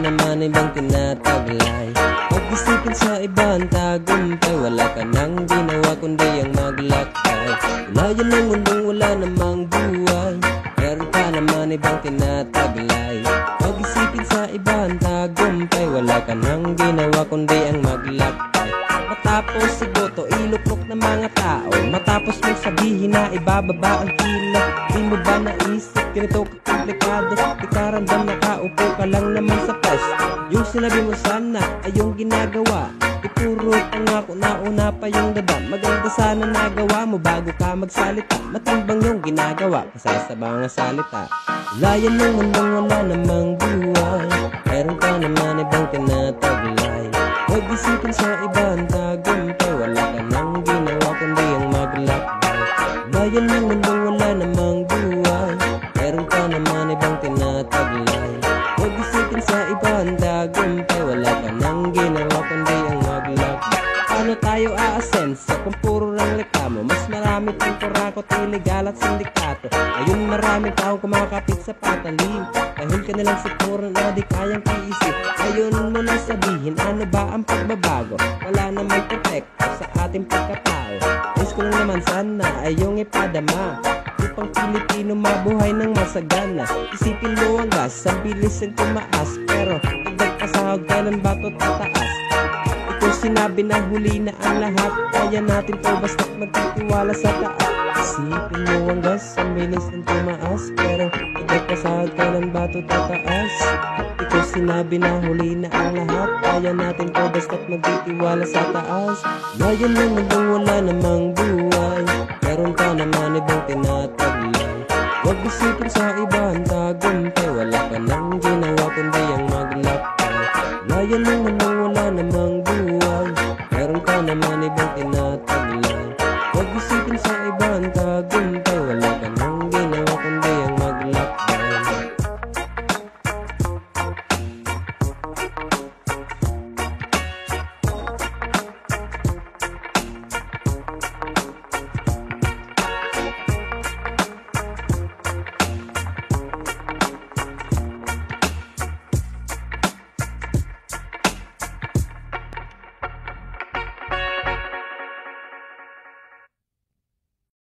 naman ibang tinataglay. Pag-isipin sa iba ang tagumpay, wala ka nang ginawa kundi ang maglakbay. Layan ng mundong wala namang buhay, meron ka naman ibang tinataglay. Pag-isipin sa iba ang tagumpay, wala ka nang ginawa kundi ang maglakbay. Matapos iboto, iluklok ng mga tao, matapos mong sabihin na ibababa ang kilo, di mo ba naisip ganito kakomplikado? Di ka ramdam, nakaupo ka lang naman sa pwesto. Yung sinabi mo sana ay yung ginagawa, puro pangako na una pa yung daba. Maganda sana nagawa mo bago ka magsalita, matimbang yung ginagawa kasi sa mga salita. Layan ng mundong wala namang buhay, meron ka naman ibang tinataglay. Pag-isipin sa iba ang tagumpay, wala ka nang ginawa kundi ang maglakbay. Layan ng mundong wala namang buhay, meron ka naman ibang tinataglay. Pag-isipin sa iba ang tagumpay, wala ka nang ginawa kundi ang maglakbay. Paano tayo aasenso kung puro lang reklamo? Mas marami pang kurakot, iligal at sindikato. Ayun, maraming tao kumakapit sa patalim, dahil ka nilang sikmura na di kayang iisip. Ayun mo na sabihin, ano ba ang pagbabago? Wala na may protekto sa ating pagkatao. Gusto ko lang naman sana ay yung ipadama, upang Pilipino mabuhay ng masagana. Isipin mo ang gas, ang bilis ang tumaas, pero dagdag pasahod, kailan ba ito tataas? Ito sinabi na huli na ang lahat, kaya natin to basta't magtitiwala sa taas. Isipin mo ang gas, ang bilis ang tumaas, pero dagdag pasahod, kailan ba ito tataas? Ito sinabi na huli na ang lahat, kaya natin to basta't magtitiwala sa taas. Ngayon lang mundong wala namang buhay, meron ka naman ibang tinataglay. Huwag isipin sa iba ang tagumpay, wala ka nang